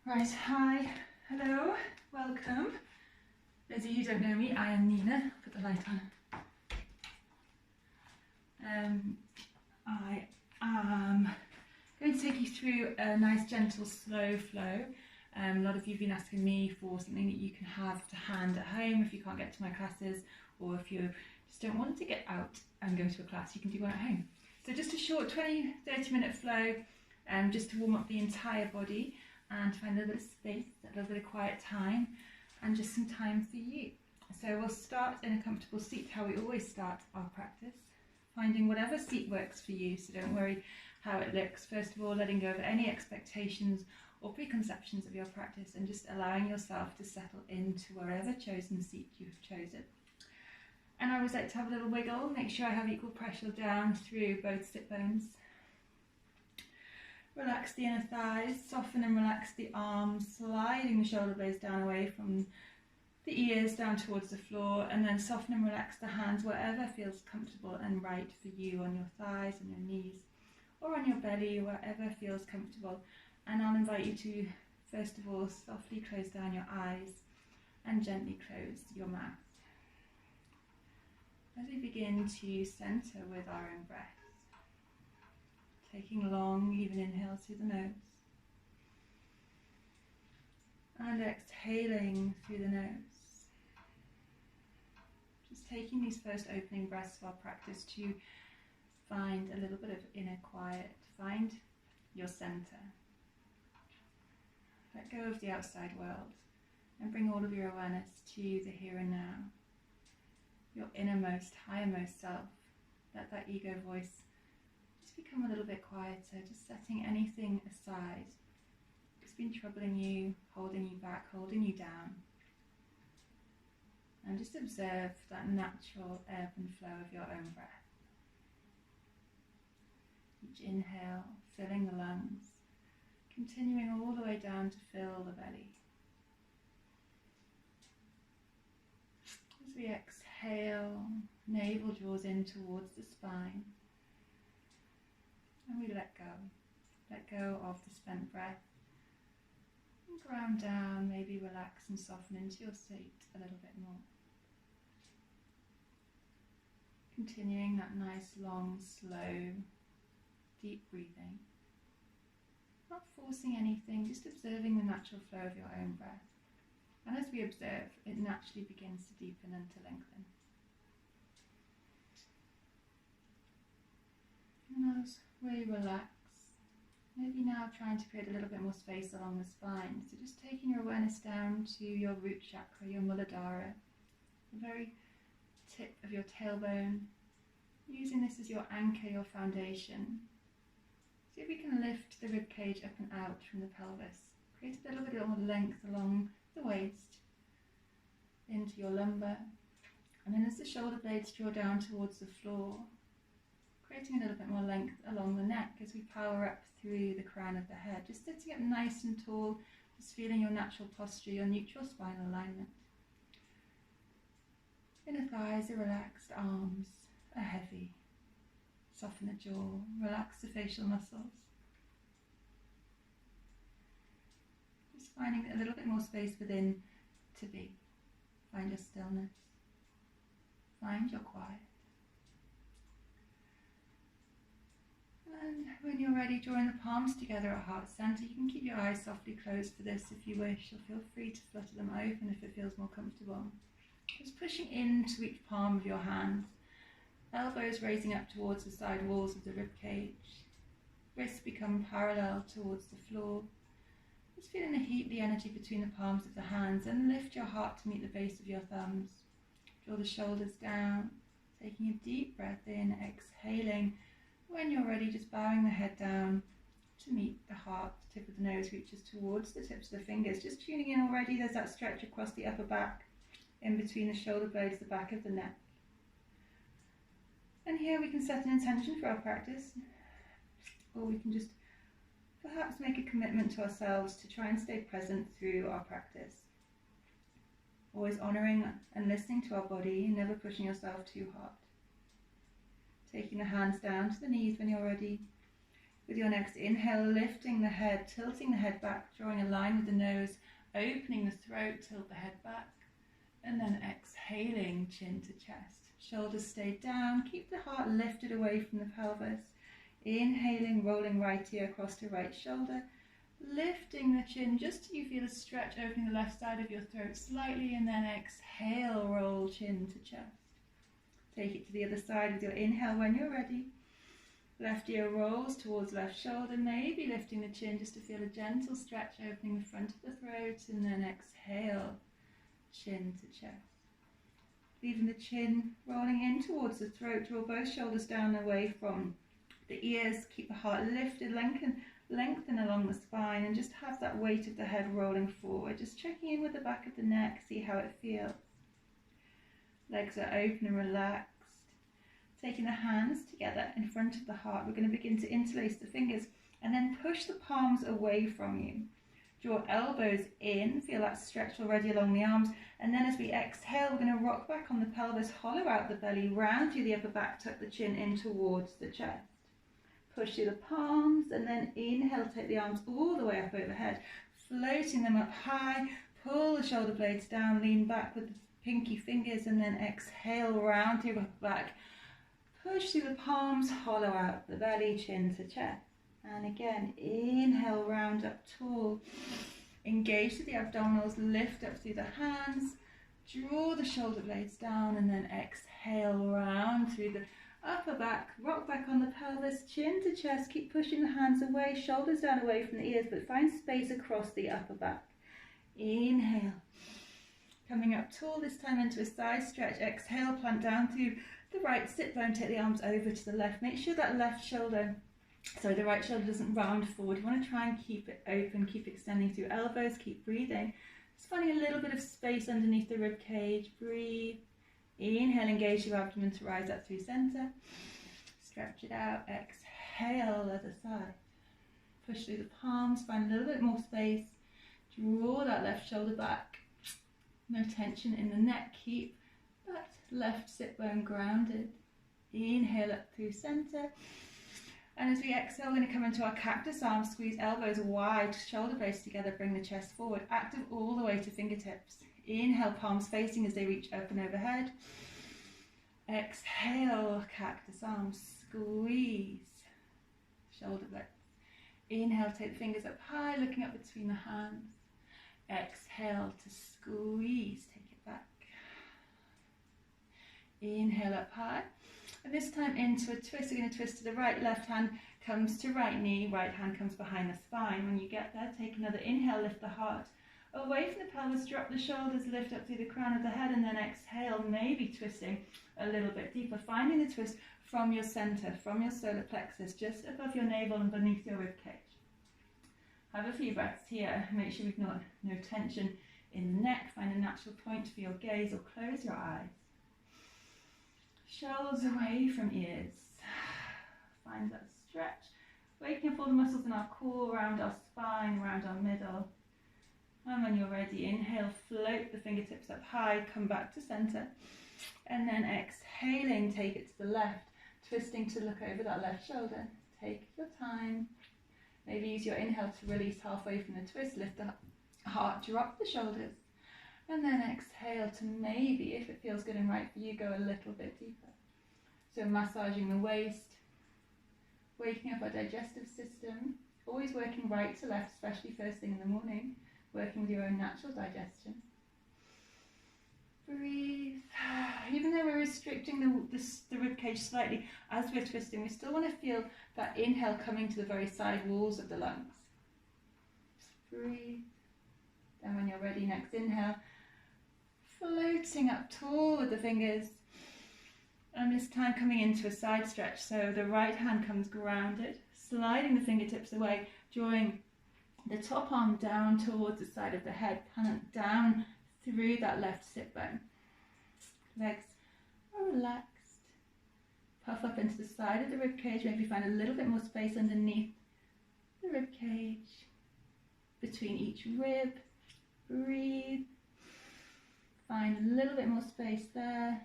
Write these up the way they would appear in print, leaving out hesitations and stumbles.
Right, hi, hello, welcome. Those of you who don't know me, I am Nina. Put the light on. I am going to take you through a nice, gentle, slow flow. A lot of you have been asking me for something that you can have to hand at home if you can't get to my classes, or if you just don't want to get out and go to a class, you can do one at home. So just a short 20-30 minute flow, just to warm up the entire body and find a little bit of space, a little bit of quiet time, and just some time for you. So we'll start in a comfortable seat, how we always start our practice, finding whatever seat works for you, so don't worry how it looks. First of all, letting go of any expectations or preconceptions of your practice and just allowing yourself to settle into wherever chosen seat you've chosen. And I always like to have a little wiggle, make sure I have equal pressure down through both sit bones. Relax the inner thighs, soften and relax the arms, sliding the shoulder blades down away from the ears down towards the floor, and then soften and relax the hands wherever feels comfortable and right for you, on your thighs, on your knees, or on your belly, wherever feels comfortable. And I'll invite you to, first of all, softly close down your eyes and gently close your mouth. As we begin to centre with our own breath. Taking long, even inhales through the nose. And exhaling through the nose. Just taking these first opening breaths of our practice to find a little bit of inner quiet. Find your centre. Let go of the outside world and bring all of your awareness to the here and now. Your innermost, highermost self. Let that ego voice become a little bit quieter, just setting anything aside that's been troubling you, holding you back, holding you down. And just observe that natural ebb and flow of your own breath. Each inhale, filling the lungs, continuing all the way down to fill the belly. As we exhale, navel draws in towards the spine. And we let go of the spent breath, and ground down, maybe relax and soften into your seat a little bit more. Continuing that nice, long, slow, deep breathing. Not forcing anything, just observing the natural flow of your own breath. And as we observe, it naturally begins to deepen and to lengthen. And as we relax, maybe now trying to create a little bit more space along the spine. So just taking your awareness down to your root chakra, your muladhara, the very tip of your tailbone, using this as your anchor, your foundation. See if we can lift the rib cage up and out from the pelvis. Create a little bit more length along the waist, into your lumbar, and then as the shoulder blades draw down towards the floor, creating a little bit more length along the neck as we power up through the crown of the head. Just sitting up nice and tall, just feeling your natural posture, your neutral spinal alignment. Inner thighs are relaxed, arms are heavy. Soften the jaw, relax the facial muscles. Just finding a little bit more space within to be. Find your stillness. Find your quiet. And when you're ready, drawing the palms together at heart center. You can keep your eyes softly closed for this if you wish, or feel free to flutter them open if it feels more comfortable. Just pushing into each palm of your hand. Elbows raising up towards the side walls of the rib cage. Wrists become parallel towards the floor. Just feeling the heat, the energy between the palms of the hands, and lift your heart to meet the base of your thumbs. Draw the shoulders down, taking a deep breath in, exhaling. When you're ready, just bowing the head down to meet the heart. The tip of the nose reaches towards the tips of the fingers. Just tuning in already, there's that stretch across the upper back, in between the shoulder blades, the back of the neck. And here we can set an intention for our practice, or we can just perhaps make a commitment to ourselves to try and stay present through our practice. Always honouring and listening to our body, never pushing yourself too hard. Taking the hands down to the knees when you're ready, With your next inhale, lifting the head, tilting the head back, drawing a line with the nose, opening the throat, tilt the head back, and then exhaling, chin to chest. Shoulders stay down, keep the heart lifted away from the pelvis. Inhaling, rolling right ear across the right shoulder, lifting the chin just till you feel a stretch, opening the left side of your throat slightly, and then exhale, roll chin to chest. Take it to the other side with your inhale when you're ready. Left ear rolls towards left shoulder, maybe lifting the chin just to feel a gentle stretch, opening the front of the throat, and then exhale, chin to chest. Leaving the chin rolling in towards the throat, draw both shoulders down away from the ears, keep the heart lifted, lengthen along the spine, and just have that weight of the head rolling forward. Just checking in with the back of the neck, see how it feels. Legs are open and relaxed. Taking the hands together in front of the heart, we're going to begin to interlace the fingers and then push the palms away from you. Draw elbows in, feel that stretch already along the arms, and then as we exhale, we're going to rock back on the pelvis, hollow out the belly, round through the upper back, tuck the chin in towards the chest. Push through the palms, and then inhale, take the arms all the way up overhead, floating them up high, pull the shoulder blades down, lean back with the pinky fingers, and then exhale, round through the upper back, push through the palms, hollow out the belly, chin to chest. And again, inhale, round up tall, engage to the abdominals, lift up through the hands, draw the shoulder blades down, and then exhale, round through the upper back, rock back on the pelvis, chin to chest, keep pushing the hands away, shoulders down away from the ears, but find space across the upper back. Inhale, coming up tall, this time into a side stretch, exhale, plant down through the right sit bone, take the arms over to the left, make sure that left shoulder, the right shoulder doesn't round forward. You want to try and keep it open, keep extending through elbows, keep breathing. Just finding a little bit of space underneath the rib cage, breathe. Inhale, engage your abdomen to rise up through center. Stretch it out, exhale, other side. Push through the palms, find a little bit more space. Draw that left shoulder back. No tension in the neck, keep that left sit bone grounded. Inhale up through center. And as we exhale, we're going to come into our cactus arm, squeeze elbows wide, shoulder blades together, bring the chest forward, active all the way to fingertips. Inhale, palms facing as they reach up and overhead. Exhale, cactus arms, squeeze, shoulder blades. Inhale, take the fingers up high, looking up between the hands. Exhale to squeeze, take it back. Inhale up high. And this time into a twist, we're going to twist to the right, left hand comes to right knee, right hand comes behind the spine. When you get there, take another inhale, lift the heart away from the pelvis, drop the shoulders, lift up through the crown of the head, and then exhale, maybe twisting a little bit deeper, finding the twist from your center, from your solar plexus, just above your navel and beneath your rib cage. Have a few breaths here, make sure we've got no tension in the neck, find a natural point for your gaze or close your eyes. Shoulders away from ears. Find that stretch. Waking up all the muscles in our core, around our spine, around our middle. And when you're ready, inhale, float the fingertips up high, come back to center. And then exhaling, take it to the left, twisting to look over that left shoulder. Take your time. Maybe use your inhale to release halfway from the twist, lift the heart, drop the shoulders. And then exhale to maybe, if it feels good and right for you, go a little bit deeper. So massaging the waist, waking up our digestive system, always working right to left, especially first thing in the morning, working with your own natural digestion. Breathe. Even though we're restricting the ribcage slightly, as we're twisting, we still want to feel that inhale coming to the very side walls of the lungs. Breathe. Then when you're ready, next inhale, floating up tall with the fingers, and this time coming into a side stretch, so the right hand comes grounded, sliding the fingertips away, drawing the top arm down towards the side of the head, plant down through that left sit bone. Legs are relaxed, puff up into the side of the rib cage, maybe find a little bit more space underneath the rib cage, between each rib. Breathe. Find a little bit more space there.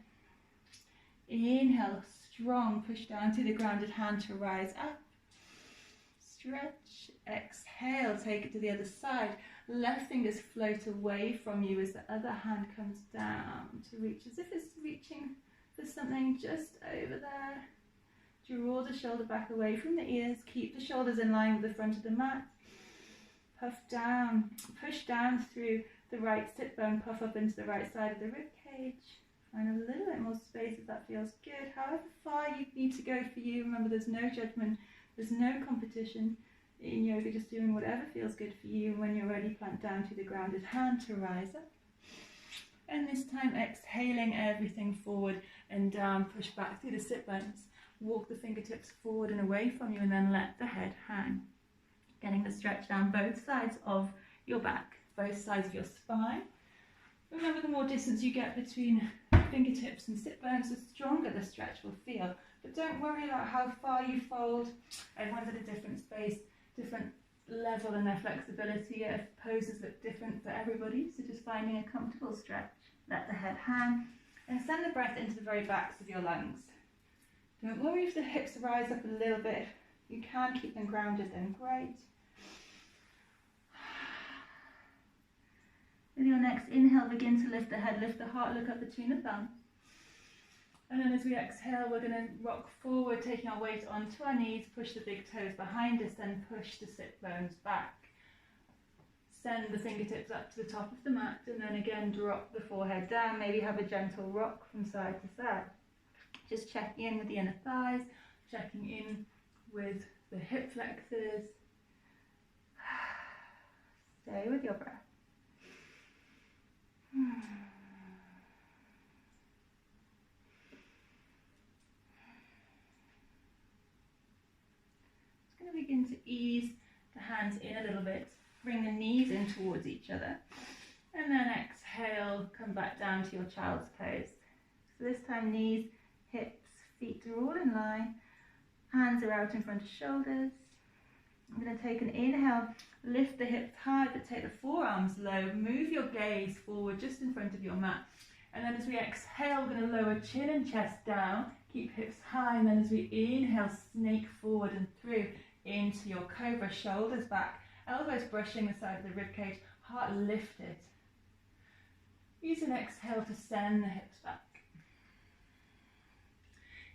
Inhale, strong, push down to the grounded hand to rise up. stretch. Exhale, take it to the other side. Left fingers float away from you as the other hand comes down to reach, as if it's reaching for something just over there. Draw the shoulder back away from the ears. Keep the shoulders in line with the front of the mat. Puff down, push down through the right sit bone, puff up into the right side of the rib cage. Find a little bit more space if that feels good. However far you need to go for you. Remember, there's no judgment, there's no competition in yoga, just doing whatever feels good for you. When you're ready, plant down to the grounded hand to rise up. And this time, exhaling everything forward and down, push back through the sit bones. Walk the fingertips forward and away from you, and then let the head hang. Getting the stretch down both sides of your back, both sides of your spine. Remember, the more distance you get between fingertips and sit bones, the stronger the stretch will feel. But don't worry about how far you fold. Everyone's at a different space, different level in their flexibility. Poses look different for everybody, so just finding a comfortable stretch. Let the head hang and send the breath into the very backs of your lungs. Don't worry if the hips rise up a little bit. You can keep them grounded then, great. With your next inhale, begin to lift the head, lift the heart, look up between the thumbs. And then as we exhale, we're going to rock forward, taking our weight onto our knees, push the big toes behind us, then push the sit bones back. Send the fingertips up to the top of the mat, and then again drop the forehead down, maybe have a gentle rock from side to side. Just checking in with the inner thighs, checking in with the hip flexors. Stay with your breath. Just going to begin to ease the hands in a little bit. Bring the knees in towards each other. And then exhale, come back down to your child's pose. So this time knees, hips, feet are all in line. Hands are out in front of shoulders. I'm going to take an inhale, lift the hips high, but take the forearms low. Move your gaze forward just in front of your mat. And then as we exhale, we're going to lower chin and chest down. Keep hips high. And then as we inhale, snake forward and through into your cobra, shoulders back. Elbows brushing the side of the ribcage, heart lifted. Use an exhale to send the hips back.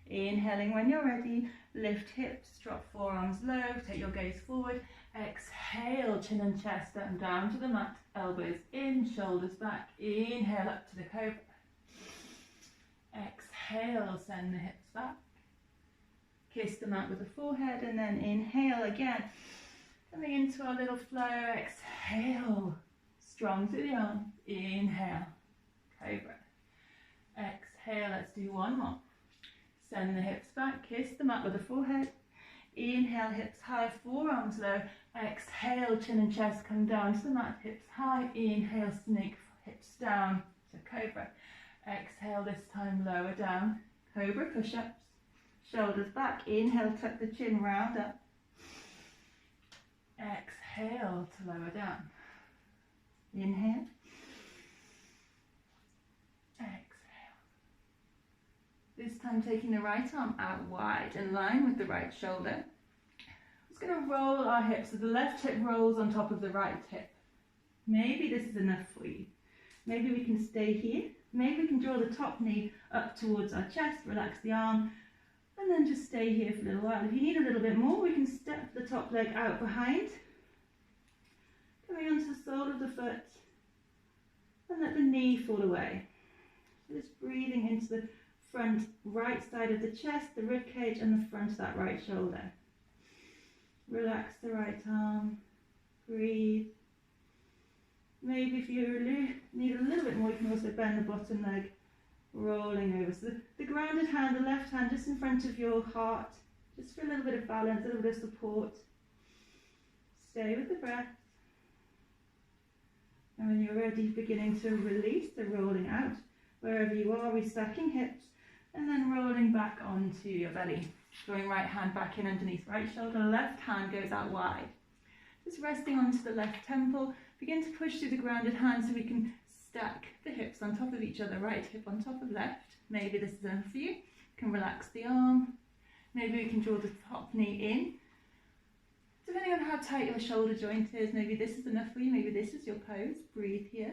Inhaling when you're ready, lift hips, drop forearms low, take your gaze forward. Exhale, chin and chest down to the mat, elbows in, shoulders back. Inhale up to the cobra. Exhale, send the hips back. Kiss the mat with the forehead, and then inhale again. Coming into our little flow, exhale, strong through the arms, inhale, cobra. Exhale, let's do one more. Send the hips back, kiss the mat with the forehead. Inhale, hips high, forearms low. Exhale, chin and chest come down to the mat, hips high. Inhale, snake, hips down to cobra. Exhale, this time lower down, cobra push-ups. Shoulders back, inhale, tuck the chin, round up. Exhale to lower down. Inhale. Exhale. This time taking the right arm out wide, in line with the right shoulder. I'm just going to roll our hips so the left hip rolls on top of the right hip. Maybe this is enough for you. Maybe we can stay here. Maybe we can draw the top knee up towards our chest, relax the arm, and then just stay here for a little while. If you need a little bit more, we can step the top leg out behind, coming onto the sole of the foot, and let the knee fall away. So just breathing into the front right side of the chest, the rib cage, and the front of that right shoulder. Relax the right arm, breathe. Maybe if you need a little bit more, you can also bend the bottom leg, rolling over. So the grounded hand, the left hand just in front of your heart, just for a little bit of balance, a little bit of support. Stay with the breath. And when you're ready, beginning to release the rolling out. Wherever you are, restacking hips, and then rolling back onto your belly. Drawing right hand back in underneath right shoulder, left hand goes out wide. Just resting onto the left temple. Begin to push through the grounded hand so we can stack the hips on top of each other, right hip on top of left. Maybe this is enough for you. You can relax the arm. Maybe we can draw the top knee in Depending on how tight your shoulder joint is, maybe this is enough for you, maybe this is your pose. Breathe here.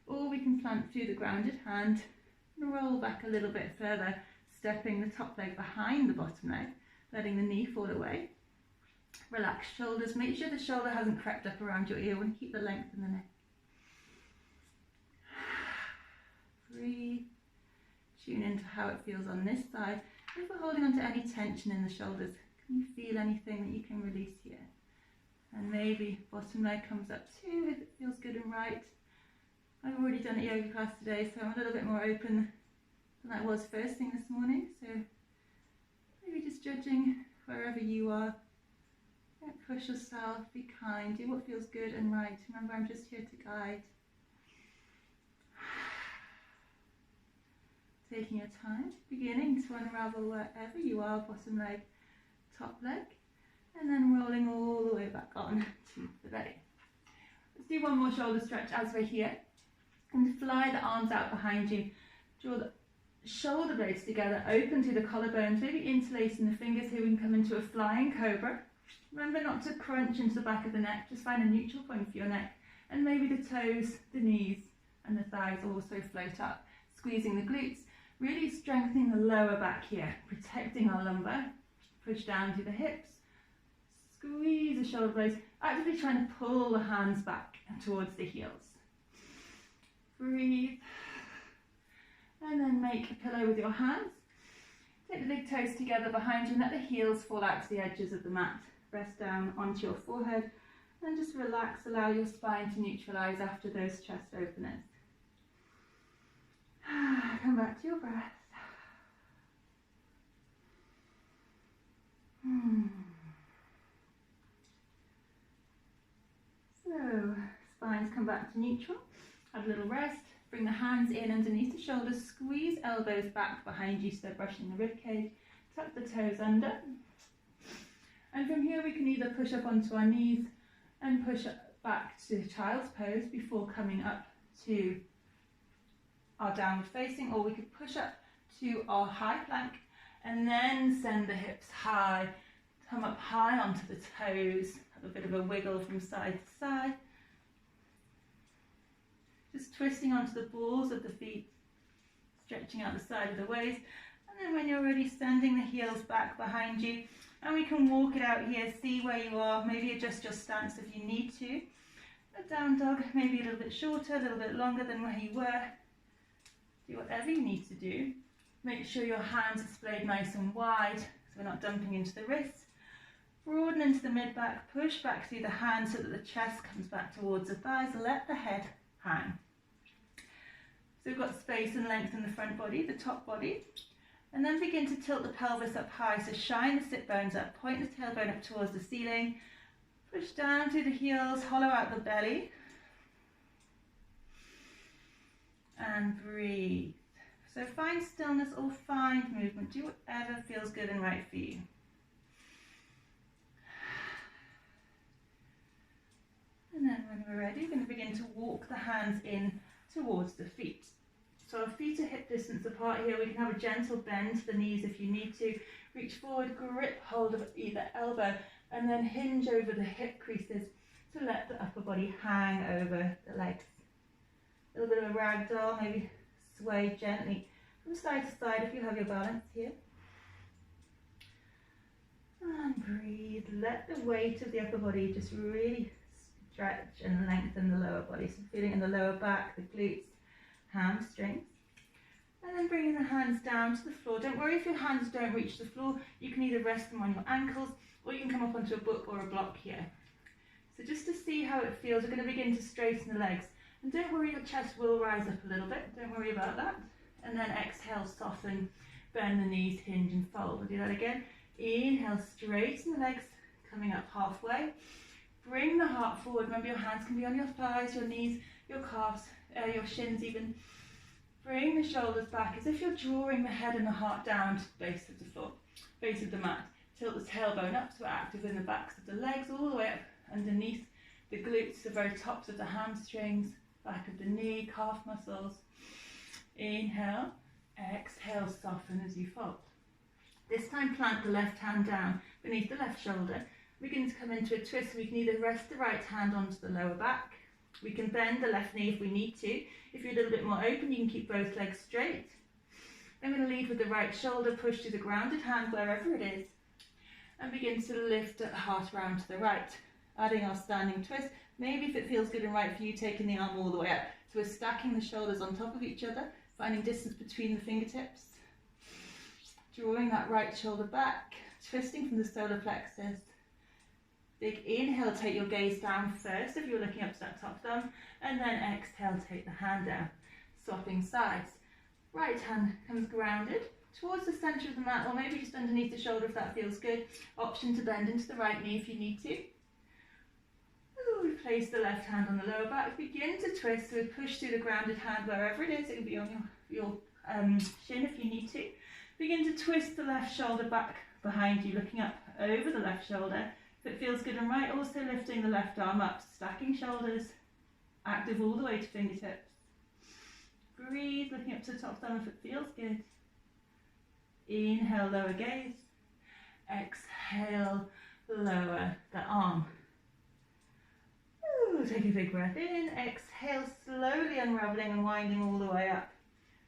Or we can plant through the grounded hand and roll back a little bit further, stepping the top leg behind the bottom leg, letting the knee fall away. Relax shoulders, make sure the shoulder hasn't crept up around your ear, and keep the length in the neck. Breathe. Tune into how it feels on this side. If we're holding on to any tension in the shoulders, can you feel anything that you can release here? And maybe bottom leg comes up too if it feels good and right. I've already done a yoga class today, so I'm a little bit more open than I was first thing this morning. So maybe just judging wherever you are. Don't push yourself, be kind, do what feels good and right. Remember, I'm just here to guide. Taking your time, beginning to unravel wherever you are, bottom leg, top leg, and then rolling all the way back on to the belly. Let's do one more shoulder stretch as we're here, and fly the arms out behind you. Draw the shoulder blades together, open to the collarbones, maybe interlacing the fingers here. We can come into a flying cobra. Remember not to crunch into the back of the neck, just find a neutral point for your neck, and maybe the toes, the knees and the thighs also float up, squeezing the glutes. Really strengthening the lower back here, protecting our lumbar. Push down to the hips, squeeze the shoulder blades, actively trying to pull the hands back towards the heels. Breathe, and then make a pillow with your hands. Take the big toes together behind you and let the heels fall out to the edges of the mat. Rest down onto your forehead and just relax, allow your spine to neutralise after those chest openers. Come back to your breath. So, spines come back to neutral. Have a little rest. Bring the hands in underneath the shoulders. Squeeze elbows back behind you, so brushing the rib cage. Tuck the toes under. And from here we can either push up onto our knees and push back to child's pose before coming up to our downward facing, or we could push up to our high plank and then send the hips high, come up high onto the toes, have a bit of a wiggle from side to side, just twisting onto the balls of the feet, stretching out the side of the waist. And then when you're ready, sending the heels back behind you, and we can walk it out here, see where you are, maybe adjust your stance if you need to. A down dog, maybe a little bit shorter, a little bit longer than where you were. Do whatever you need to do. Make sure your hands are splayed nice and wide, so we're not dumping into the wrists. Broaden into the mid-back, push back through the hands so that the chest comes back towards the thighs. Let the head hang. So we've got space and length in the front body, the top body. And then begin to tilt the pelvis up high, so shine the sit bones up, point the tailbone up towards the ceiling. Push down through the heels, hollow out the belly. And breathe. So find stillness or find movement. Do whatever feels good and right for you. And then when we're ready, we're going to begin to walk the hands in towards the feet. So our feet are hip distance apart here. We can have a gentle bend to the knees if you need to. Reach forward, grip hold of either elbow, and then hinge over the hip creases to let the upper body hang over the legs. A little bit of a ragdoll, maybe sway gently from side to side if you have your balance here. And breathe. Let the weight of the upper body just really stretch and lengthen the lower body. So feeling in the lower back, the glutes, hamstrings. And then bringing the hands down to the floor. Don't worry if your hands don't reach the floor. You can either rest them on your ankles or you can come up onto a book or a block here. So just to see how it feels, we're going to begin to straighten the legs. And don't worry, your chest will rise up a little bit. Don't worry about that. And then exhale, soften, bend the knees, hinge and fold. We'll do that again. Inhale, straighten the legs, coming up halfway. Bring the heart forward. Remember, your hands can be on your thighs, your knees, your calves, your shins even. Bring the shoulders back as if you're drawing the head and the heart down to the base of the floor, base of the mat. Tilt the tailbone up so we're active in the backs of the legs, all the way up underneath the glutes, the very tops of the hamstrings, back of the knee, calf muscles. Inhale, exhale, soften as you fold. This time plant the left hand down beneath the left shoulder Begin to come into a twist. We can either rest the right hand onto the lower back. We can bend the left knee if we need to. If you're a little bit more open, you can keep both legs straight. I'm going to lead with the right shoulder, push to the grounded hand wherever it is, and begin to lift the heart round to the right. Adding our standing twist. Maybe if it feels good and right for you, taking the arm all the way up. So we're stacking the shoulders on top of each other, finding distance between the fingertips. Drawing that right shoulder back, twisting from the solar plexus. Big inhale, take your gaze down first if you're looking up to that top thumb, and then exhale, take the hand down. Swapping sides. Right hand comes grounded towards the centre of the mat, or maybe just underneath the shoulder if that feels good. Option to bend into the right knee if you need to. Ooh, place the left hand on the lower back. Begin to twist, so push through the grounded hand wherever it is. It can be on your shin if you need to. Begin to twist the left shoulder back behind you, looking up over the left shoulder. If it feels good and right, also lifting the left arm up, stacking shoulders, active all the way to fingertips. Breathe, looking up to the top thumb if it feels good. Inhale, lower gaze. Exhale, lower the arm. Ooh, take a big breath in. Exhale, slowly unraveling and winding all the way up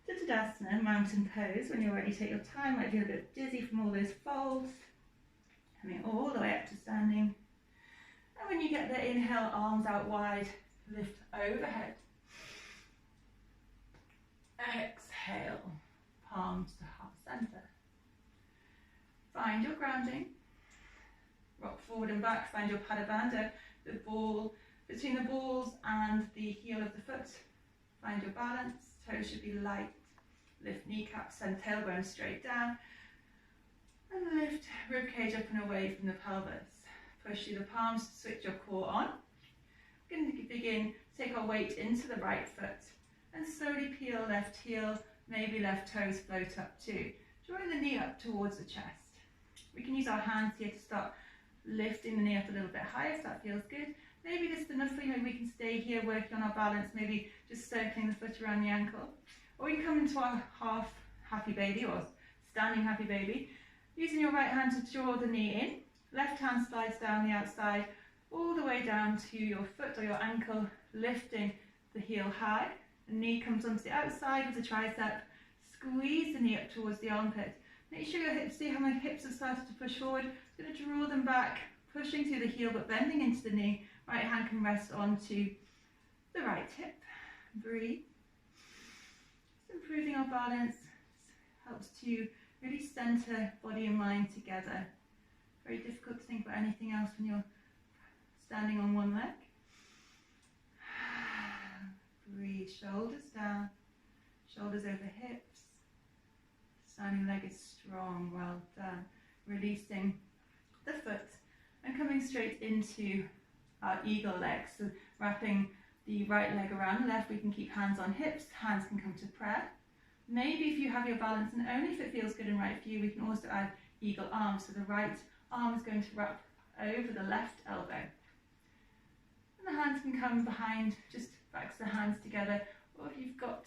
to Tadasana, mountain pose. When you're ready, take your time. Might feel a bit dizzy from all those folds. Coming all the way up to standing. And when you get there, inhale, arms out wide, lift overhead. Exhale, palms to heart center. Find your grounding. Rock forward and back, find your Pada Bandha, the ball between the balls and the heel of the foot. Find your balance, toes should be light. Lift kneecaps, send tailbone straight down. And lift ribcage up and away from the pelvis. Push through the palms, switch your core on. We're going to begin, take our weight into the right foot. And slowly peel left heel, maybe left toes float up too. Drawing the knee up towards the chest. We can use our hands here to start lifting the knee up a little bit higher if that feels good. Maybe this is enough for you, maybe we can stay here working on our balance, maybe just circling the foot around the ankle. Or we can come into our half happy baby or standing happy baby. Using your right hand to draw the knee in, left hand slides down the outside, all the way down to your foot or your ankle, lifting the heel high. The knee comes onto the outside of the tricep, squeeze the knee up towards the armpit. Make sure your hips, see how my hips have started to push forward. I'm going to draw them back, pushing through the heel but bending into the knee. Right hand can rest onto the right hip. Breathe. Just improving our balance. Helps to really center body and mind together. Very difficult to think about anything else when you're standing on one leg. Breathe, shoulders down, shoulders over hips. Standing leg is strong, well done. Releasing the foot and coming straight into our eagle legs. So wrapping the right leg around the left, we can keep hands on hips, hands can come to prayer. Maybe if you have your balance, and only if it feels good and right for you, we can also add eagle arms. So the right arm is going to wrap over the left elbow. And the hands can come behind, just backs the hands together, or if you've got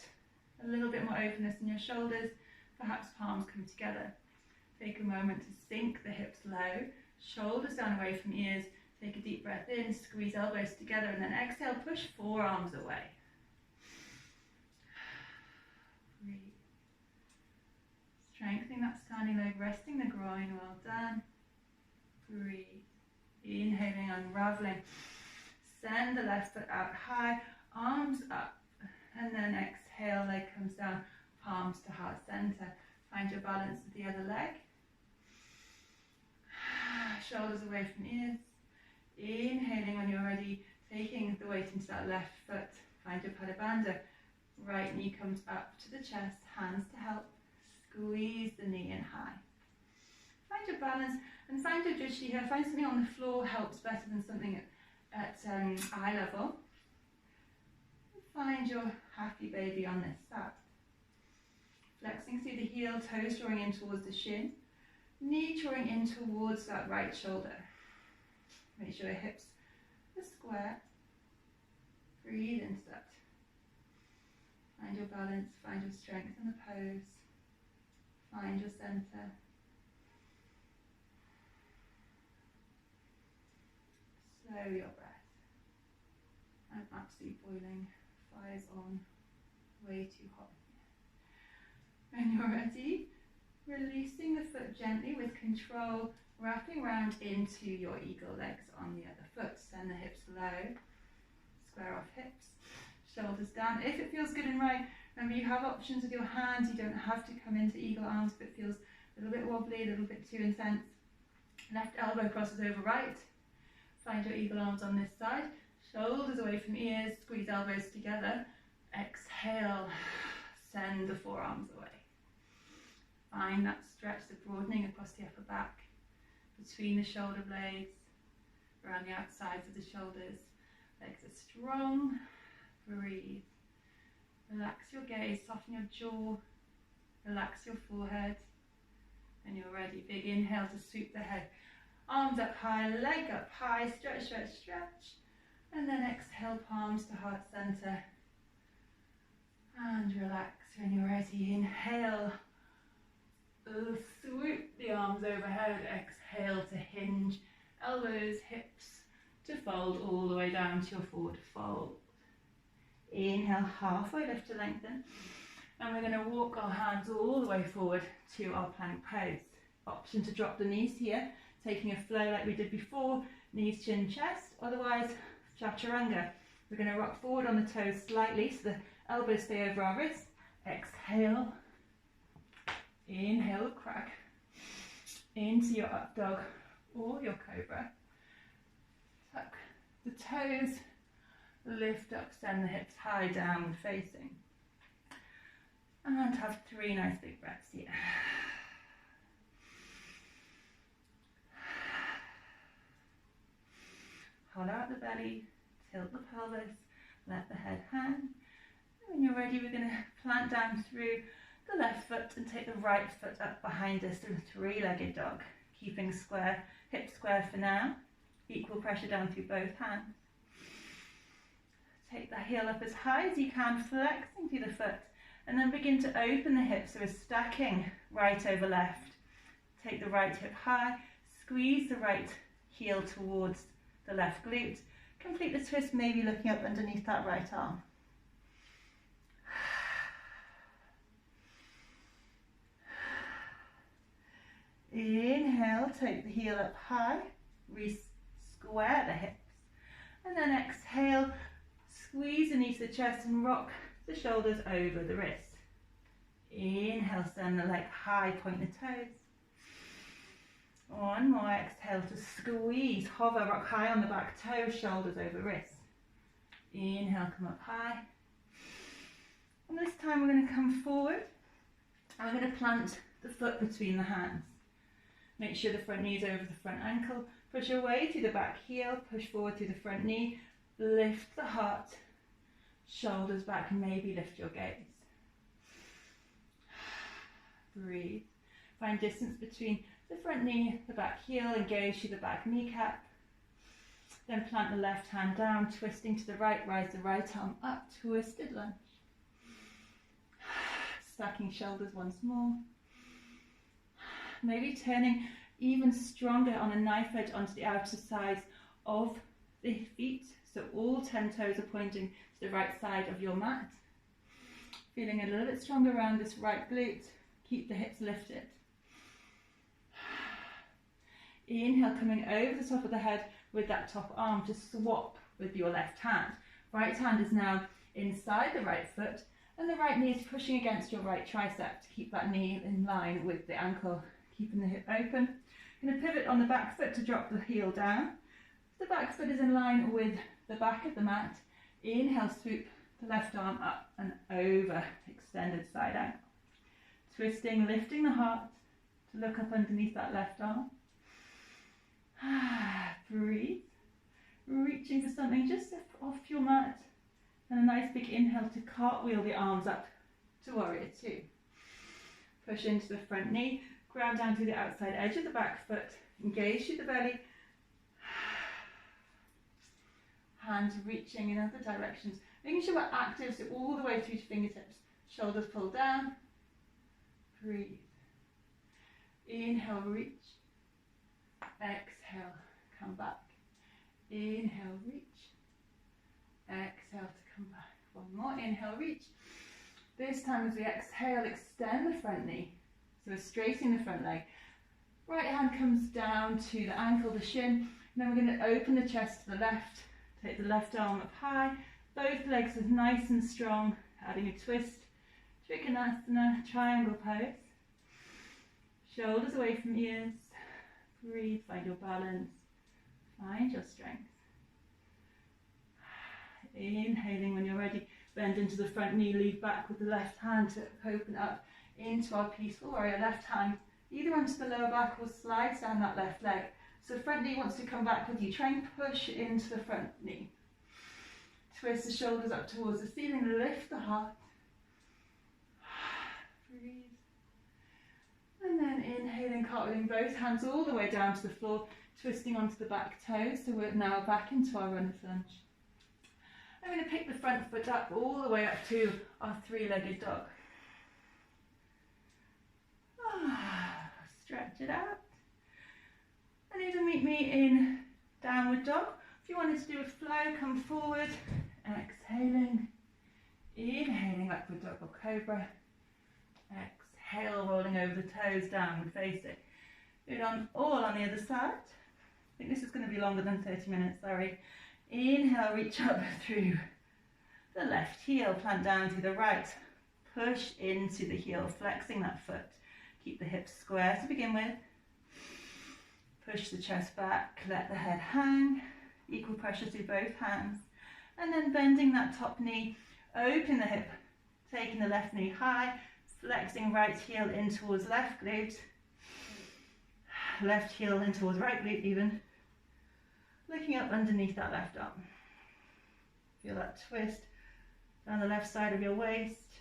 a little bit more openness in your shoulders, perhaps palms come together. Take a moment to sink the hips low, shoulders down away from ears, take a deep breath in, squeeze elbows together, and then exhale, push forearms away. Breathe. Strengthening that standing leg, resting the groin, well done. Breathe. Inhaling, unraveling. Send the left foot out high, arms up, and then exhale, leg comes down, palms to heart center. Find your balance with the other leg. Shoulders away from ears. Inhaling when you're ready, taking the weight into that left foot. Find your Pada Bandha. Right knee comes up to the chest, hands to help. Squeeze the knee in high. Find your balance and find your drishti here. Find something on the floor helps better than something at eye level. Find your happy baby on this side. Flexing through the heel, toes drawing in towards the shin. Knee drawing in towards that right shoulder. Make sure your hips are square. Breathe into that. Find your balance, find your strength in the pose. Find your center. slow your breath. I'm absolutely boiling, fire's on, way too hot. When you're ready, releasing the foot gently with control, wrapping round into your eagle legs on the other foot. Send the hips low, square off hips, shoulders down. If it feels good and right, remember you have options with your hands. You don't have to come into eagle arms if it feels a little bit wobbly, a little bit too intense. Left elbow crosses over right. Find your eagle arms on this side. Shoulders away from ears, squeeze elbows together. Exhale, send the forearms away. Find that stretch, the broadening across the upper back, between the shoulder blades, around the outsides of the shoulders. Legs are strong. Breathe. Relax your gaze, soften your jaw, relax your forehead. When you're ready, big inhale to sweep the head. Arms up high, leg up high, stretch, stretch, stretch. And then exhale, palms to heart center. And relax when you're ready. Inhale, swoop the arms overhead. Exhale to hinge, elbows, hips to fold all the way down to your forward fold. Inhale, halfway lift to lengthen. And we're going to walk our hands all the way forward to our plank pose. Option to drop the knees here, taking a flow like we did before, knees, chin, chest. Otherwise, chaturanga. We're going to rock forward on the toes slightly so the elbows stay over our wrists. Exhale. Inhale, crack. Into your up dog or your cobra. Tuck the toes. Lift up, send the hips high, downward facing. And have 3 nice big breaths here. Hold out the belly, tilt the pelvis, let the head hang. And when you're ready, we're going to plant down through the left foot and take the right foot up behind us to the 3-legged dog. Keeping square, hips square for now. Equal pressure down through both hands. Take the heel up as high as you can, flexing through the foot. And then begin to open the hips, so we're stacking right over left. Take the right hip high, squeeze the right heel towards the left glute. Complete the twist, maybe looking up underneath that right arm. Inhale, take the heel up high, square the hips. And then exhale, squeeze the knees to the chest and rock the shoulders over the wrist. Inhale, send the leg high, point the toes. One more, exhale to squeeze, hover, rock high on the back toe, shoulders over wrist. Inhale, come up high. And this time we're going to come forward and we're going to plant the foot between the hands. Make sure the front knee is over the front ankle. Push your way through the back heel, push forward through the front knee, lift the heart, shoulders back, and maybe lift your gaze. Breathe. Find distance between the front knee, the back heel, engage through the back kneecap. Then plant the left hand down, twisting to the right, rise the right arm up, twisted lunge. Stacking shoulders once more. Maybe turning even stronger on a knife edge onto the outer sides of the feet. So all 10 toes are pointing to the right side of your mat. Feeling a little bit stronger around this right glute. Keep the hips lifted. Inhale, coming over the top of the head with that top arm to swap with your left hand. Right hand is now inside the right foot and the right knee is pushing against your right tricep to keep that knee in line with the ankle, keeping the hip open. Going to pivot on the back foot to drop the heel down. The back foot is in line with the back of the mat. Inhale, swoop the left arm up and over, extended side out. Twisting, lifting the heart to look up underneath that left arm. Breathe. Reaching for something just off your mat. And a nice big inhale to cartwheel the arms up to warrior 2. Push into the front knee, ground down to the outside edge of the back foot, engage through the belly. Hands reaching in other directions, making sure we're active, so all the way through to fingertips. Shoulders pull down. Breathe. Inhale, reach. Exhale, come back. Inhale, reach. Exhale to come back. One more, inhale, reach. This time as we exhale, extend the front knee. So we're straightening the front leg. Right hand comes down to the ankle, the shin. And then we're going to open the chest to the left. Take the left arm up high. Both legs are nice and strong. Adding a twist. Trikonasana, triangle pose. Shoulders away from ears. Breathe, find your balance. Find your strength. Inhaling when you're ready. Bend into the front knee, lead back with the left hand to open up into our peaceful warrior. Left hand either onto the lower back or slides down that left leg. So front knee wants to come back with you. Try and push into the front knee. Twist the shoulders up towards the ceiling, lift the heart. Breathe. And then inhaling, cartwheeling both hands all the way down to the floor, twisting onto the back toes. So we're now back into our runner's lunge. I'm going to pick the front foot up all the way up to our three-legged dog. Stretch it out. And either meet me in downward dog. If you wanted to do a flow, come forward. Exhaling. Inhaling, upward dog or cobra. Exhale, rolling over the toes, downward facing. Do it all on the other side. I think this is going to be longer than 30 minutes, sorry. Inhale, reach up through the left heel, plant down to the right. Push into the heel, flexing that foot. Keep the hips square to begin with. Push the chest back, let the head hang. Equal pressure to both hands. And then bending that top knee, open the hip, taking the left knee high, flexing right heel in towards left glute. Left heel in towards right glute even. Looking up underneath that left arm. Feel that twist down the left side of your waist.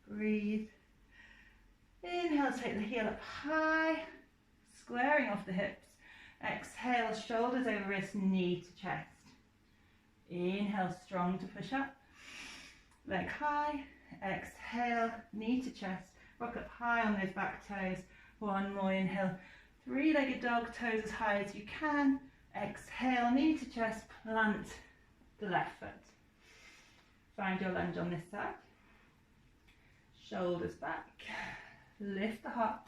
Breathe. Inhale, take the heel up high, squaring off the hips. Exhale, shoulders over wrist, knee to chest. Inhale, strong to push up. Leg high. Exhale, knee to chest. Rock up high on those back toes. One more inhale. Three-legged dog, toes as high as you can. Exhale, knee to chest, plant the left foot. Find your lunge on this side. Shoulders back. Lift the heart.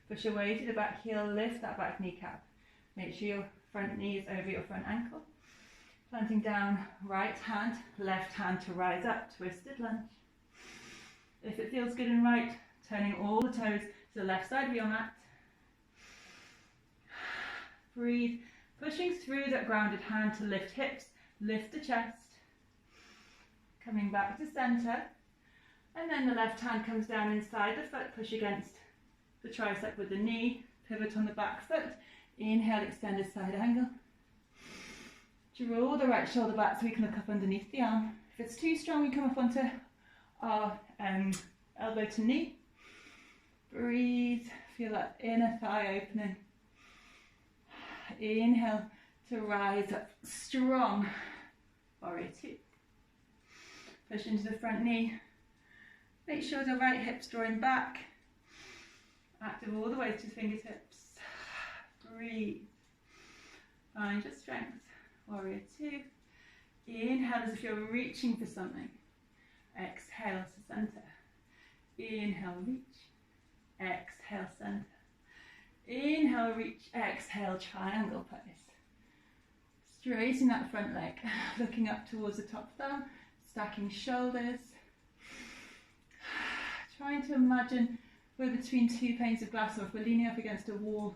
Push away to the back heel, lift that back kneecap. Make sure your front knee is over your front ankle. Planting down, right hand, left hand to rise up, twisted lunge. If it feels good and right, turning all the toes to the left side of your mat. Breathe. Pushing through that grounded hand to lift hips, lift the chest. Coming back to center. And then the left hand comes down inside the foot, push against the tricep with the knee, pivot on the back foot. Inhale, extended side angle. Draw the right shoulder back so we can look up underneath the arm. If it's too strong, we come up onto our elbow to knee. Breathe, feel that inner thigh opening. Inhale to rise up strong. Warrior two. Push into the front knee. Make sure the right hip's drawing back. Active all the way to the fingertips. Breathe. Find your strength. Warrior two. Inhale as if you're reaching for something. Exhale to center. Inhale, reach. Exhale, center. Inhale, reach. Exhale, triangle pose. Straighten that front leg. Looking up towards the top thumb. Stacking shoulders. Trying to imagine we're between two panes of glass, or if we're leaning up against a wall.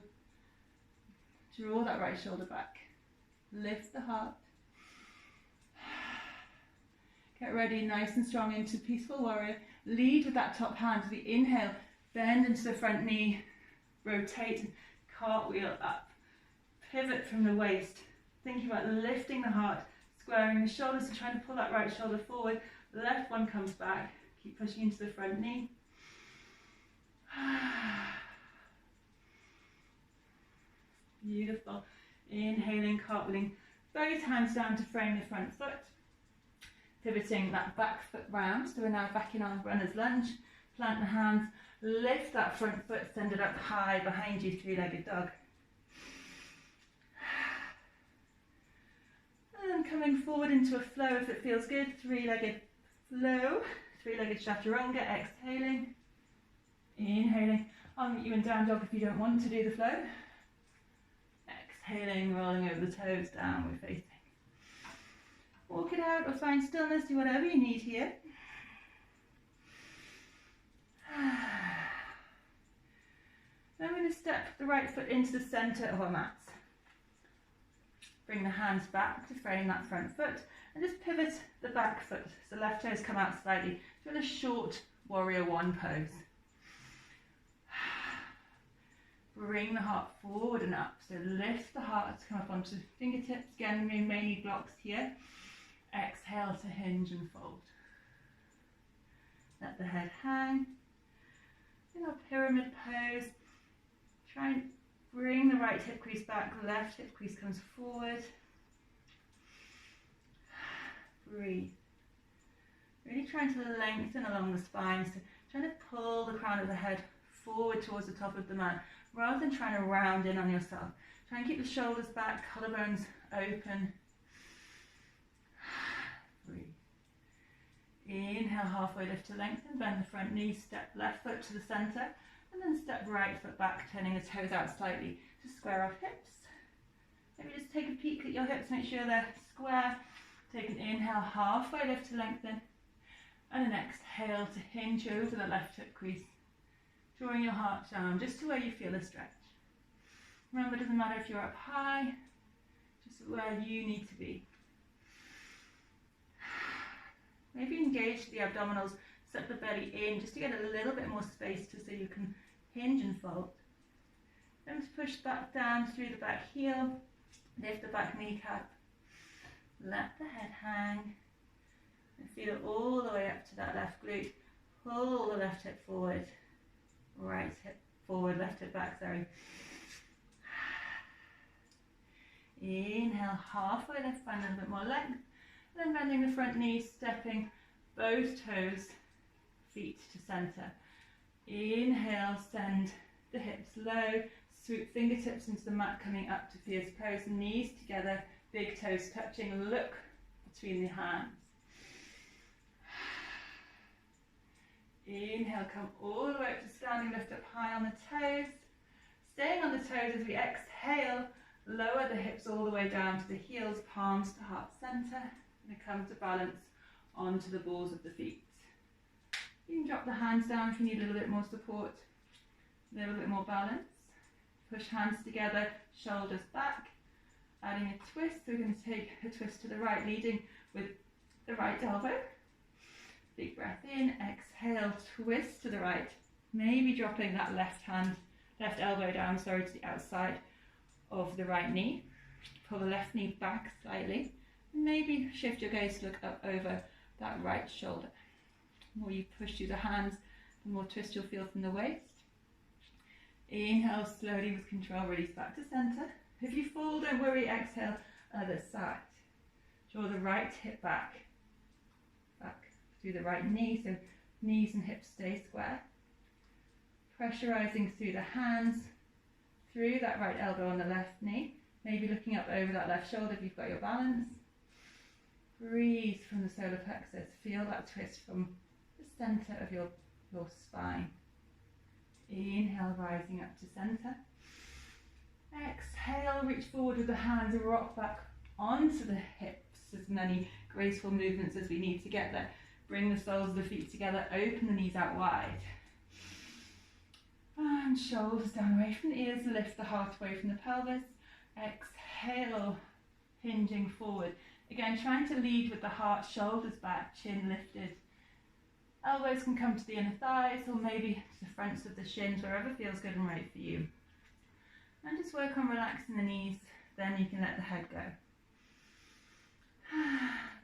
Draw that right shoulder back. Lift the heart. Get ready, nice and strong into peaceful warrior. Lead with that top hand. We inhale, bend into the front knee, rotate, cartwheel up. Pivot from the waist. Thinking about lifting the heart, squaring the shoulders and trying to pull that right shoulder forward. The left one comes back. Keep pushing into the front knee. Beautiful. Inhaling, cartwheeling both hands down to frame the front foot. Pivoting that back foot round. So we're now back in our runner's lunge. Plant the hands, lift that front foot, send it up high behind you, three-legged dog. then coming forward into a flow if it feels good, three-legged flow, three-legged chaturanga, exhaling, inhaling. I'll meet you in down dog if you don't want to do the flow. Exhaling, rolling over the toes, downward facing. Walk it out or find stillness, do whatever you need here. Then we're going to step the right foot into the centre of our mats. Bring the hands back to frame that front foot and just pivot the back foot so the left toes come out slightly. So in a short warrior one pose. Bring the heart forward and up. So lift the heart to come up onto the fingertips. Again, mainly blocks here. Exhale to hinge and fold. Let the head hang. In our pyramid pose, try and bring the right hip crease back, left hip crease comes forward. Breathe. Really trying to lengthen along the spine, so trying to pull the crown of the head forward towards the top of the mat, rather than trying to round in on yourself. Try and keep the shoulders back, collarbones open. Breathe. Inhale, halfway lift to lengthen, bend the front knee, step left foot to the centre, and then step right foot back, turning the toes out slightly to square off hips. Maybe just take a peek at your hips, make sure they're square. Take an inhale, halfway lift to lengthen, and an exhale to hinge over the left hip crease, drawing your heart down just to where you feel a stretch. Remember, it doesn't matter if you're up high, just where you need to be. Maybe engage the abdominals, set the belly in just to get a little bit more space so you can hinge and fold. Then just push back down through the back heel, lift the back kneecap, let the head hang, and feel all the way up to that left glute. Pull the left hip forward, right hip forward, left hip back, sorry. Inhale, halfway lift, find a little bit more length. Then bending the front knee, stepping both toes, feet to centre. Inhale, send the hips low, swoop fingertips into the mat, coming up to fierce pose, knees together, big toes touching, look between the hands. Inhale, come all the way up to standing, lift up high on the toes. Staying on the toes as we exhale, lower the hips all the way down to the heels, palms to heart centre. And come to balance onto the balls of the feet. You can drop the hands down if you need a little bit more support, a little bit more balance. Push hands together, shoulders back, adding a twist. So we're going to take a twist to the right, leading with the right elbow. Big breath in, exhale, twist to the right. Maybe dropping that left elbow down, to the outside of the right knee. Pull the left knee back slightly. Maybe shift your gaze to look up over that right shoulder. The more you push through the hands, the more twist you'll feel from the waist. Inhale slowly with control, release back to centre. If you fall, don't worry, exhale, other side. Draw the right hip back through the right knee, so knees and hips stay square. Pressurising through the hands, through that right elbow on the left knee, maybe looking up over that left shoulder if you've got your balance. Breathe from the solar plexus, feel that twist from the centre of your spine. Inhale, rising up to centre. Exhale, reach forward with the hands, rock back onto the hips. As many graceful movements as we need to get there. Bring the soles of the feet together, open the knees out wide. And shoulders down away from the ears, lift the heart away from the pelvis. Exhale, hinging forward. Again, trying to lead with the heart, shoulders back, chin lifted. Elbows can come to the inner thighs or maybe to the fronts of the shins, wherever feels good and right for you. And just work on relaxing the knees, then you can let the head go.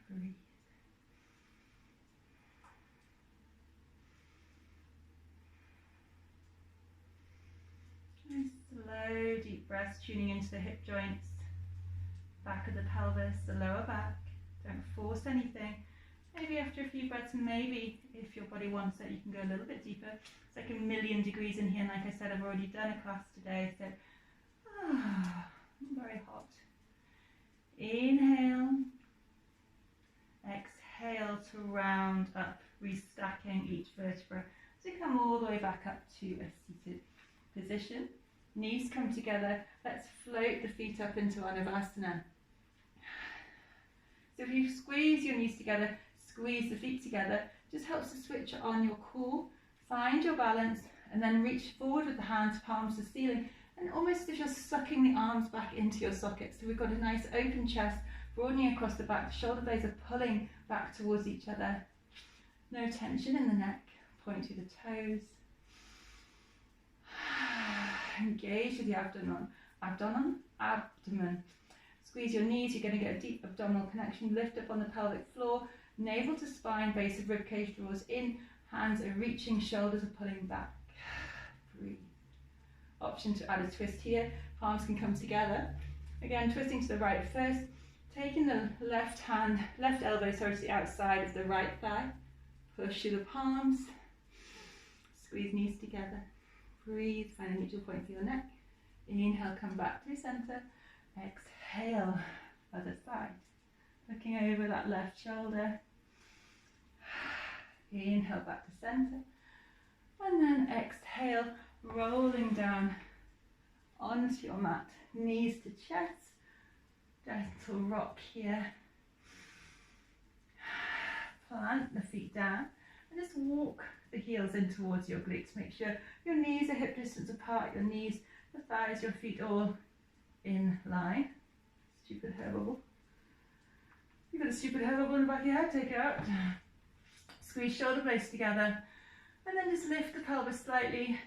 Breathe. Nice slow, deep breaths, tuning into the hip joints, back of the pelvis, the lower back. Don't force anything. Maybe after a few breaths, maybe if your body wants it, you can go a little bit deeper. It's like 1,000,000 degrees in here, and like I said, I've already done a class today, so very hot. Inhale, Exhale to round up, restacking each vertebra to come all the way back up to a seated position. Knees come together. Let's float the feet up into Anavasana. So if you squeeze your knees together, squeeze the feet together, just helps to switch on your core, find your balance, and then reach forward with the hands, palms to the ceiling, and almost as if you're sucking the arms back into your sockets. So we've got a nice open chest, broadening across the back, the shoulder blades are pulling back towards each other. No tension in the neck, point to the toes. Engage with the abdomen. Squeeze your knees, you're going to get a deep abdominal connection. Lift up on the pelvic floor, navel to spine, base of ribcage draws in, hands are reaching, shoulders are pulling back. Breathe. Option to add a twist here, palms can come together. Again, twisting to the right first, taking the left elbow to the outside of the right thigh. Push through the palms, squeeze knees together. Breathe, find a neutral point for your neck. Inhale, come back to center. Exhale, other side. Looking over that left shoulder. Inhale, back to center. And then exhale, rolling down onto your mat. Knees to chest. Gentle rock here. Plant the feet down and just walk the heels in towards your glutes. Make sure your knees are hip distance apart, your knees, the thighs, your feet all in line. Stupid hair bubble. You've got a stupid hair bubble in the back of your head, take it out. Squeeze shoulder blades together and then just lift the pelvis slightly.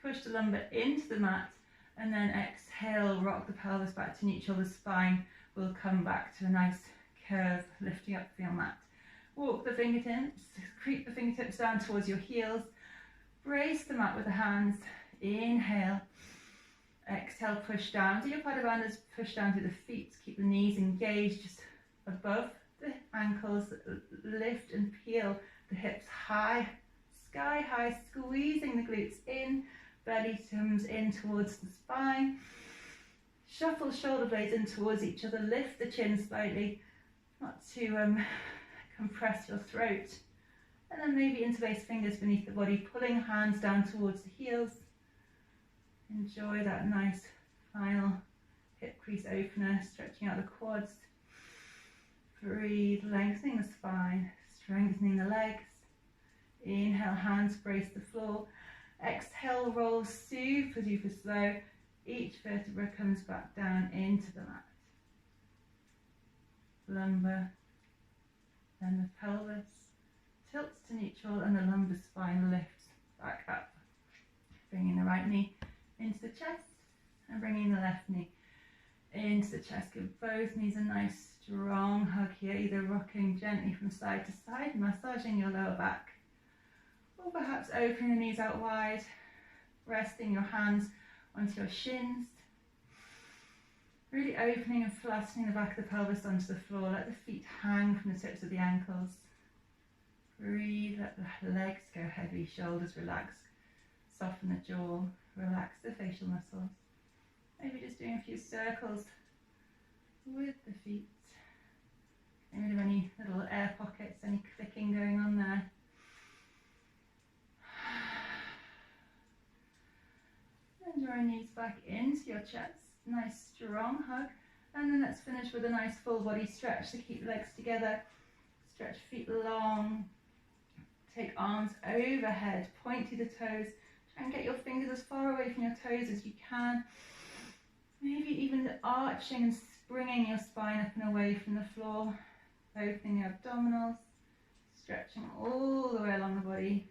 Push the lumbar into the mat and then exhale, rock the pelvis back to neutral. The spine will come back to a nice curve, lifting up for your mat. Walk the fingertips, creep the fingertips down towards your heels. Brace the mat with the hands. Inhale. Exhale, push down. Do your padabandhas, push down to the feet. Keep the knees engaged just above the ankles. Lift and peel the hips high, sky high, squeezing the glutes in. Belly comes in towards the spine. Shuffle shoulder blades in towards each other. Lift the chin slightly, not to compress your throat. And then maybe interlace fingers beneath the body, pulling hands down towards the heels. Enjoy that nice final hip crease opener, stretching out the quads. Breathe, lengthening the spine, strengthening the legs. Inhale, hands brace the floor. Exhale, roll super duper slow. Each vertebra comes back down into the mat. Lumbar, then the pelvis tilts to neutral and the lumbar spine lifts back up. Bringing the right knee into the chest and bringing the left knee into the chest. Give both knees a nice strong hug here, either rocking gently from side to side, massaging your lower back, or perhaps opening the knees out wide, resting your hands onto your shins. Really opening and flattening the back of the pelvis onto the floor. Let the feet hang from the tips of the ankles. Breathe, let the legs go heavy, shoulders relax. Soften the jaw, relax the facial muscles. Maybe just doing a few circles with the feet. Getting rid of any little air pockets, any clicking going on there. And draw your knees back into your chest. Nice strong hug. And then let's finish with a nice full body stretch to keep legs together. Stretch feet long. Take arms overhead, point to the toes. Try and get your fingers as far away from your toes as you can. Maybe even arching and springing your spine up and away from the floor. Opening the abdominals. Stretching all the way along the body.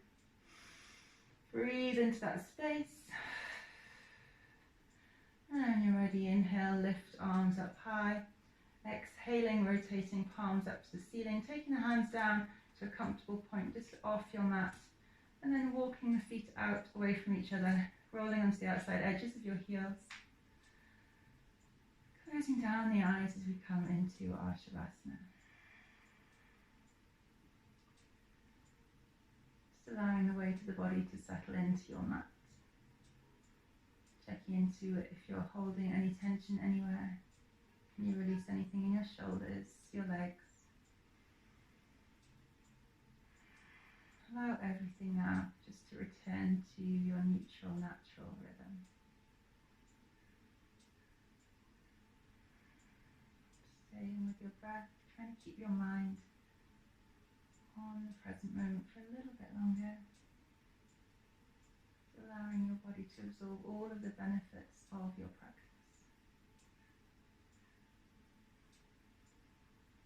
Breathe into that space. And when you're ready, inhale, lift arms up high. Exhaling, rotating palms up to the ceiling. Taking the hands down to a comfortable point just off your mat. And then walking the feet out away from each other, rolling onto the outside edges of your heels. Closing down the eyes as we come into our Shavasana. Just allowing the weight of the body to settle into your mat. Checking into it if you're holding any tension anywhere. Can you release anything in your shoulders, your legs? allow everything now just to return to your neutral, natural rhythm. Staying with your breath, trying to keep your mind on the present moment for a little bit longer. Allowing your body to absorb all of the benefits of your practice.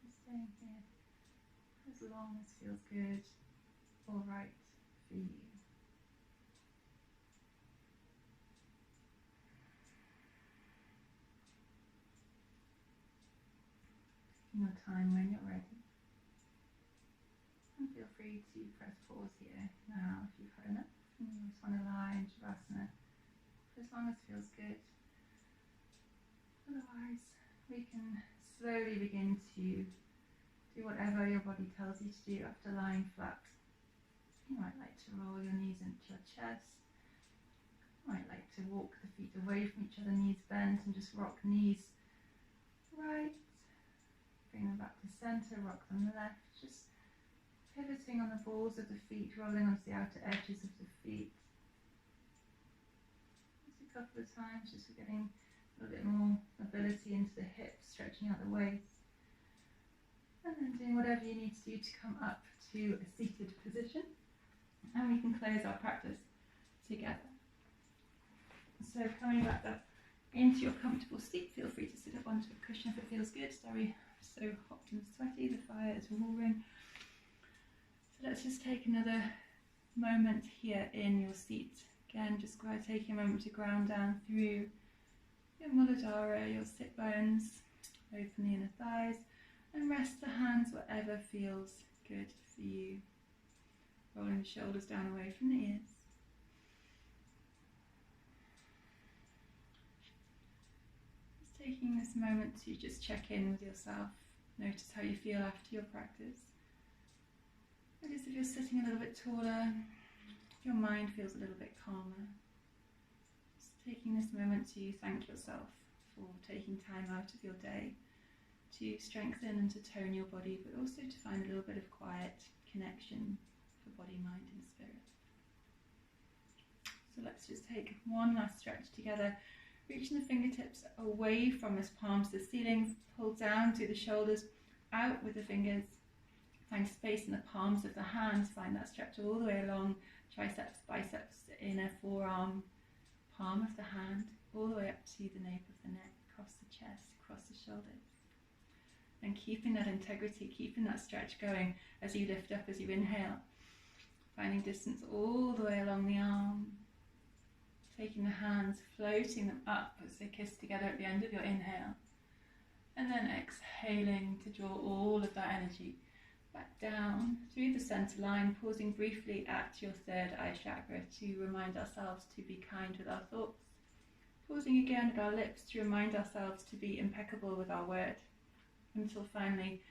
And staying here as long as feels good or right for you. Taking your time when you're ready. And feel free to press pause here now if you've had enough. You just want to lie in Shavasana for as long as feels good. Otherwise, we can slowly begin to do whatever your body tells you to do after lying flat. You might like to roll your knees into your chest. You might like to walk the feet away from each other, knees bent, and just rock knees right. Bring them back to center, rock them left. Just pivoting on the balls of the feet, rolling onto the outer edges of the feet. Just a couple of times, just for getting a little bit more mobility into the hips, stretching out the waist. And then doing whatever you need to do to come up to a seated position. And we can close our practice together. So coming back up into your comfortable seat, feel free to sit up onto a cushion if it feels good. Sorry, I'm so hot and sweaty, the fire is roaring. Let's just take another moment here in your seat. Again, just taking a moment to ground down through your Muladhara, your sit bones, open the inner thighs, and rest the hands wherever feels good for you. Rolling the shoulders down away from the ears. Just taking this moment to just check in with yourself. Notice how you feel after your practice. Notice if you're sitting a little bit taller, your mind feels a little bit calmer. Just taking this moment to thank yourself for taking time out of your day to strengthen and to tone your body, but also to find a little bit of quiet connection for body, mind and spirit. So let's just take one last stretch together, reaching the fingertips away from us, palms to the ceiling, pull down through the shoulders, out with the fingers. Find space in the palms of the hands, find that stretch all the way along, triceps, biceps, inner forearm, palm of the hand, all the way up to the nape of the neck, across the chest, across the shoulders. And keeping that integrity, keeping that stretch going as you lift up, as you inhale. Finding distance all the way along the arm. Taking the hands, floating them up as they kiss together at the end of your inhale. And then exhaling to draw all of that energy back down through the center line, pausing briefly at your third eye chakra to remind ourselves to be kind with our thoughts. Pausing again at our lips to remind ourselves to be impeccable with our word. Until finally,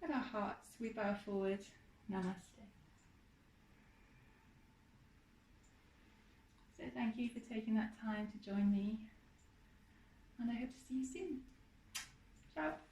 at our hearts, we bow forward. Namaste. So thank you for taking that time to join me, and I hope to see you soon. Ciao.